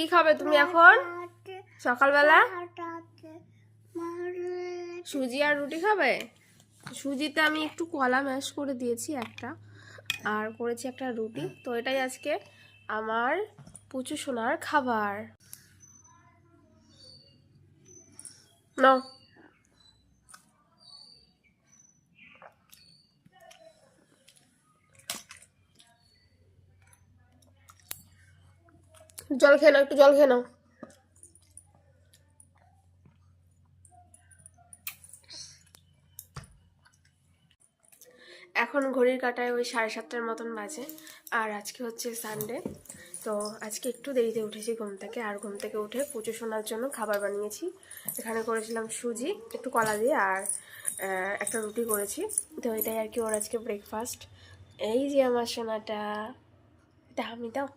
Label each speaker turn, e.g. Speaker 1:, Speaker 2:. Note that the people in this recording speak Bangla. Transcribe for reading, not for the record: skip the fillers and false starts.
Speaker 1: কি খাবে তুমি এখন সকালবেলা? সুজি আর রুটি খাবে? সুজিতে আমি একটু কলা ম্যাশ করে দিয়েছি একটা, আর করেছি একটা রুটি। তো এটাই আজকে আমার পুচু সোনার খাবার। নাও জল খেয়ে নাও, একটু জল খেয়ে নাও। এখন ঘড়ির কাঁটায় ওই 7:30টার মতন বাজে, আর আজকে হচ্ছে সানডে। তো আজকে একটু দেরিতে উঠেছি ঘুম থেকে, আর ঘুম থেকে উঠে পুজো শোনার জন্য খাবার বানিয়েছি। এখানে করেছিলাম সুজি একটু কলা দিয়ে, আর একটা রুটি করেছি। তো এটাই আর কি ওর আজকে ব্রেকফাস্ট। এই যে আমার সোনাটা, এটা আমি দাও।